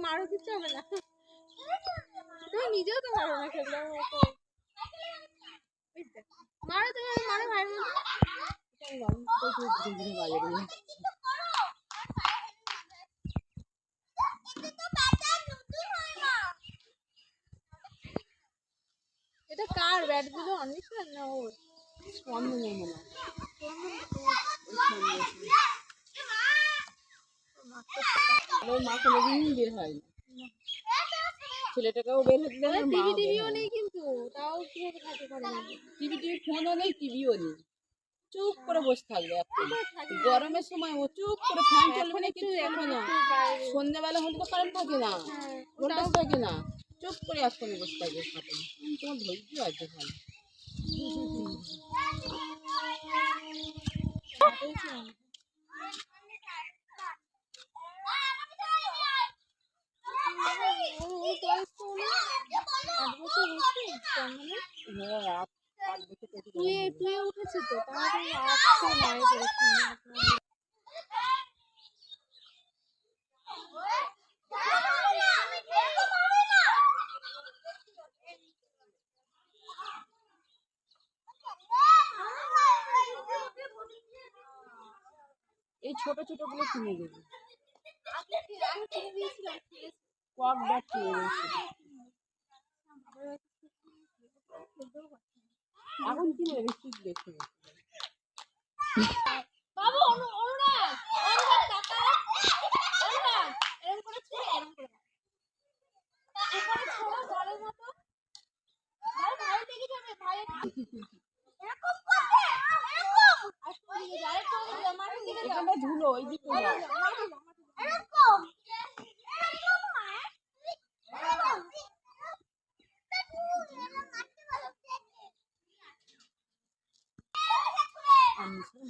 মারো দিতে হবে না, তুমি নিজেও তো পারো না খেলতে, মারো তুমি, মারো ভাই। এটা কার ব্যাট গুলো? অনিশার না ওর? স্পন্দনের মনে হয়। ওর মা কোনোদিনই বের হয় না, ছেলেটাকেও বের হতে দেয় না, টিভি টিভিও নেই কিন্তু তাও কিভাবে থাকে করে না? টিভি ফোনও নেই, টিভিও নেই, চুপ করে বসে থাকবে। গরমের সময় ও চুপ করে, ফ্যান চলবে না, কিছু চলবে না, সন্ধ্যাবেলা হলে তো কারেন্ট থাকে না, ভোল্টেজ থাকে না, চুপ করে একসঙ্গে বসে থাকবে। তোমার ধৈর্য আছে ভালো। তুই উঠেছিস তো, তাহলে এই ছোট ছোট গুলো কিনে দেবে, কক ব্যাট কিনে দেবে, এখন কিনে দেবে, ঠিক দেখে বাবু অনুরাগ টাকা অনুরাগ এরকম করে ছুঁড়ে, এরকম করে এরপরে ছোড়ো বলের মতো, ভাই ভাই দেখে যাবে, ভাই এরকম করবে, এরকম আসলে যায় তো মাঠের দিকে যাও, এখানে ধুলো ওই দিকে যাও, এরকম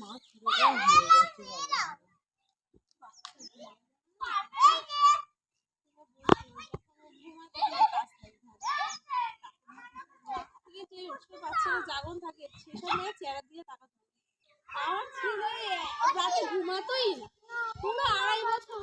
মাছ হয়ে গেছে। বাচ্চারা জাগন থাকে সেসব নিয়ে চেহারা দিয়ে তাকাতে, আমার ছেলে রাতে ঘুমাতোই না, পুরো 2.5 বছর